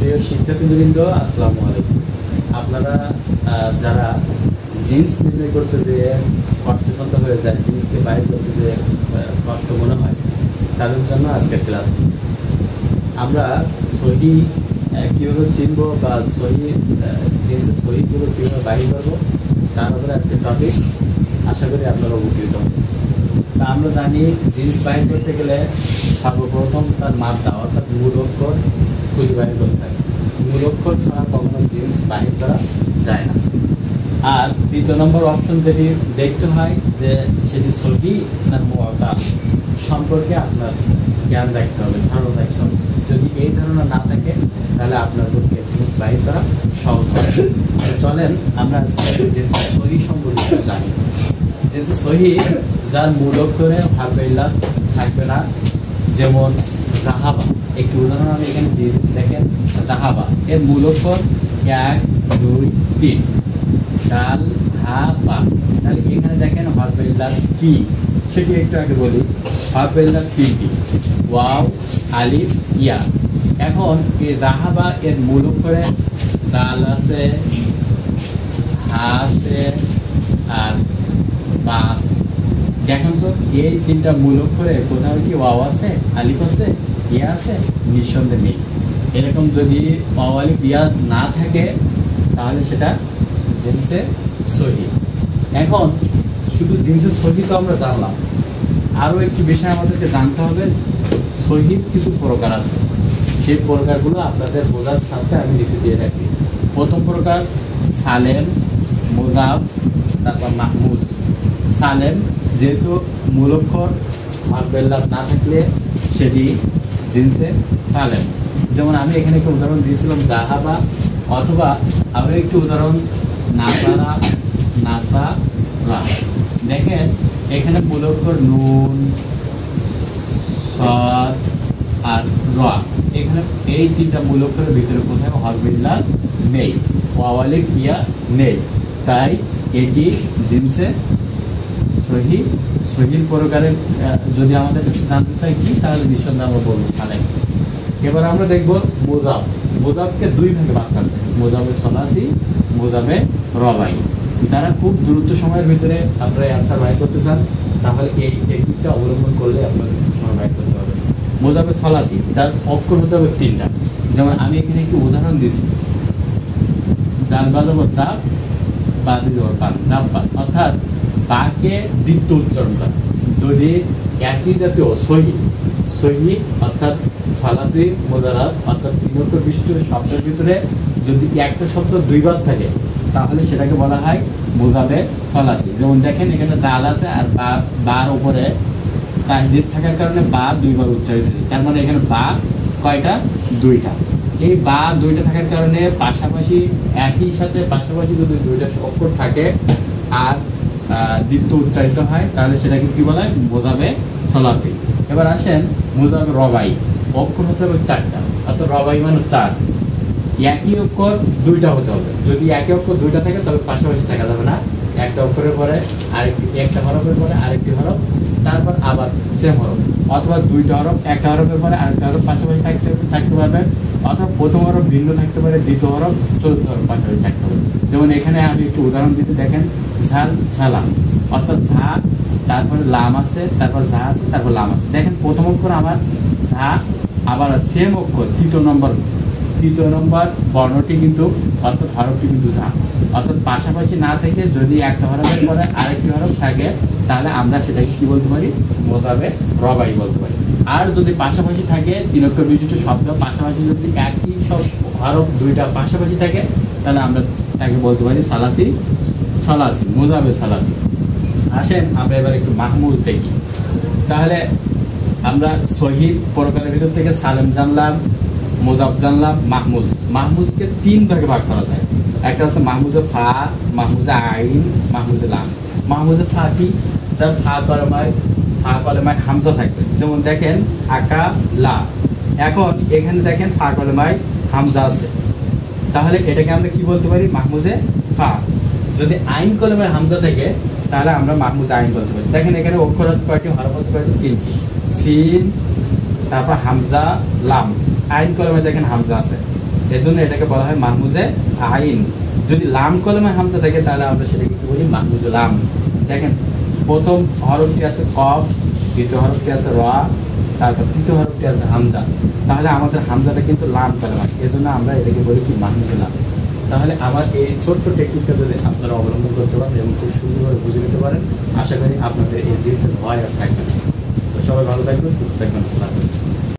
প্রিয় শিক্ষার্থীবৃন্দ, আসসালামু আলাইকুম। আপনারা যারা জিন্স নির্ণয় করতে যেয়ে কষ্টসাধ্য হয়ে যায়, জিন্সকে বাইর করতে যে কষ্ট মনে হয়, তাদের জন্য আজকের ক্লাসটি। আমরা সহি কীভাবে চিনব বা সহি জিন্সের সহিগুলো কীভাবে বাইর করবো তার উপরে আজকের টপিক। আশা করি আপনারা উপকৃত হবেন। তা আমরা জানি জিন্স বাইর করতে গেলে সর্বপ্রথম তার মাপটা অর্থাৎ মূল অক্ষর খুঁজে বাইর করতে হয়। মূল অক্ষর ছাড়া কখনো জিন্স বাহির করা যায় না। আর দ্বিতীয় নম্বর অপশন যেটি দেখতে হয় যে সেটি সহি না মুআতাল সম্পর্কে আপনার জ্ঞান রাখতে হবে, ধারণা রাখতে হবে। যদি এই ধারণা না থাকে তাহলে আপনার পক্ষে জিন্স বাহির করা সহজ হবে। চলেন আমরা জিন্সের সহি সম্পর্কে জানি। জিন্সের সহি যার মূল অক্ষরে হারফে-ইল্লাত থাকবে না, যেমন জাহাবা। একটি উদাহরণ আমি এখানে দিয়ে দিচ্ছি, দেখেন জাহাবা এর মূল অক্ষর 1, 2, 3, ডাল হা বা। তাহলে এখানে দেখেন হারফে-ইল্লাত কি, সেটি একটু আগে বলি। হারফে-ইল্লাত তিনটি, ওয়াও, আলিফ, ইয়া। এখন এই জাহাবা এর মূল অক্ষরে ডাল আছে, হা আছে আর বা আছে। দেখেন তো এই তিনটা মূল অক্ষরে কোথাও কি ওয়াও আছে, আলিফ আছে, ইয়া আছে? নিঃসন্দেহে নেই। এরকম যদি ওয়াও আলিফ ইয়া না থাকে তাহলে সেটা জিন্সের সহি। এখন শুধু জিন্সের সহি তো আমরা জানলাম, আরও একটি বিষয় আমাদেরকে জানতে হবে। সহির কিছু প্রকার আছে, সেই প্রকারগুলো আপনাদের বোঝার সাথে আমি নিচে দিয়ে রাখছি। প্রথম প্রকার সালেম, মুজাব, তারপর মাহমুজ। সালেম যেহেতু মূল অক্ষর হারফে-ইল্লাত না থাকলে সেটি জিন্সে সালেম। যেমন আমি এখানে একটা উদাহরণ দিয়েছিলাম জাহাবা, অথবা আরও একটি উদাহরণ নাসারা, নাসারা। দেখেন এখানে মূল অক্ষর নুন, সাদ আর রা। এখানে এই তিনটা মূল অক্ষরের ভিতরে কোথাও হারফে-ইল্লাত নেই, ওয়াও আলিফ ইয়া নেই। তাই এটি জিন্সে সহি। সহির প্রকারে যদি আমাদের জানতে চাই কি, তাহলে নিঃসন্দেহে আমরা বলবো সালেম। এবার আমরা দেখব মুজাব। মুজাবকে দুই ভাগে ভাগ করতে, মুজাবে সলাসি, মুজাবে রবাই। যারা খুব দ্রুত সময়ের ভিতরে আপনারা অ্যান্সার বাইর করতে চান তাহলে এই টেকনিকটা অবলম্বন করলে আপনাদের সময় বাইর করতে হবে। মুজাবে সলাসি যার অক্ষর হতে হবে তিনটা। যেমন আমি এখানে একটি উদাহরণ দিচ্ছি, জাল বাজাবো দাব, বাদি জবর পান, দাব্বাত। অর্থাৎ তাকে দ্বিত্ব উচ্চারণ করা। যদি একই জাতীয় সহি, সহি অর্থাৎ সালাসি, মুজারাদ অর্থাৎ তিন অক্ষর বিশিষ্ট শব্দের ভিতরে যদি একটা শব্দ দুইবার থাকে তাহলে সেটাকে বলা হয় মুজাবে সলাসি। যেমন দেখেন এখানে দাল আছে আর বার উপরে তাহদিদ থাকার কারণে বা দুইবার উচ্চারিত, তার মানে এখানে বা কয়টা? দুইটা। এই বা দুইটা থাকার কারণে পাশাপাশি একই সাথে পাশাপাশি যদি দুইটা অক্ষর থাকে আর দ্বিত্ব উচ্চারিত হয় তাহলে সেটাকে কি বলা হয়? মুজাবে সলাসি। এবার আসেন মুজাবে রবাই। অক্ষর হতে হবে চারটা, অর্থাৎ রবাই মানে চার। একই অক্ষর দুইটা হতে হবে। যদি একই অক্ষর দুইটা থাকে তবে পাশাপাশি থাকা যাবে না। একটা অক্ষরের পরে আরেকটি, একটা হরফের পরে আরেকটি হরফ, তারপর আবার সেম হরফ। অথবা দুইটা হরফ, একটা হরফের পরে আরেকটা হরফ পাশাপাশি থাকতে পারবে। অথবা প্রথম হরফ ভিন্ন থাকতে পারে, দ্বিতীয় হরফ, চতুর্থ হরফ পাশাপাশি থাকতে পারে। যেমন এখানে আমি একটু উদাহরণ দিচ্ছি, দেখেন ঝাল, ঝালাম। অর্থাৎ ঝা, তারপরে লাম আছে, তারপর ঝা আছে, তারপর লাম আছে। দেখেন প্রথম অক্ষর আমার ঝা, আবার সেম অক্ষর তৃতীয় নম্বর বর্ণটি কিন্তু অর্থাৎ হরফটি কিন্তু ঝা। অর্থাৎ পাশাপাশি না থেকে যদি একটা হরফের পরে আরেকটি হরফ থাকে তাহলে আমরা সেটাকে কি বলতে পারি? মুজাবে রবাই বলতে পারি। আর যদি পাশাপাশি থাকে তিন অক্ষর বিশিষ্ট শব্দ, পাশাপাশি যদি একই সব হরফ দুইটা পাশাপাশি থাকে তাহলে আমরা তাকে বলতে পারি সালাসি, সলাসি, মুজাবে সলাসি। আসেন আমরা এবার একটু মাহমুজ দেখি। তাহলে আমরা সহি প্রকারের ভিতর থেকে সালেম জানলাম, মুজাব জানলাম, মাহমুজ। মাহমুজকে তিন ভাগে ভাগ করা যায়। একটা হচ্ছে মাহমুজে ফা, মাহমুজে আইন, মাহমুজে লাম। মাহমুজে ফা কি? যার ফা কলেমায় হামজা থাকবে। যেমন দেখেন আকা লা। এখন এখানে দেখেন ফা কলেমায় হামজা আছে, তাহলে এটাকে আমরা কি বলতে পারি? মাহমুজে ফা। যদি আইন কলেমায় হামজা থাকে তাহলে আমরা মাহমুজে আইন বলতে পারি। দেখেন এখানে অক্ষর আছে কয়টি, হরফ আছে কয়টি? তিনটি। সিন, তারপর হামজা, লাম। আইন কলমে দেখেন হামজা আছে। এজন্য এটাকে বলা হয় মাহমুজে আইন। যদি লাম কলমে হামজা থাকে তাহলে আমরা সেটাকে কি বলি, মাহমুজে লাম। দেখেন প্রথম হরফটি আছে কফ, দ্বিতীয় হরফটি আছে র, তারপর তৃতীয় হরফটি আছে হামজা। তাহলে আমাদের হামজাটা কিন্তু লাম কলমা, এজন্য আমরা এটাকে বলি কি, মাহমুজে লাম। তাহলে আমার এই ছোট্ট টেকনিকটা যদি আপনারা অবলম্বন করতে পারেন এবং খুব সুন্দরভাবে বুঝে নিতে পারেন, আশা করি আপনাদের এই জিনিসের ভয় আর থাকবে না। তো সবাই ভালো থাকবেন, সুস্থ থাকবেন।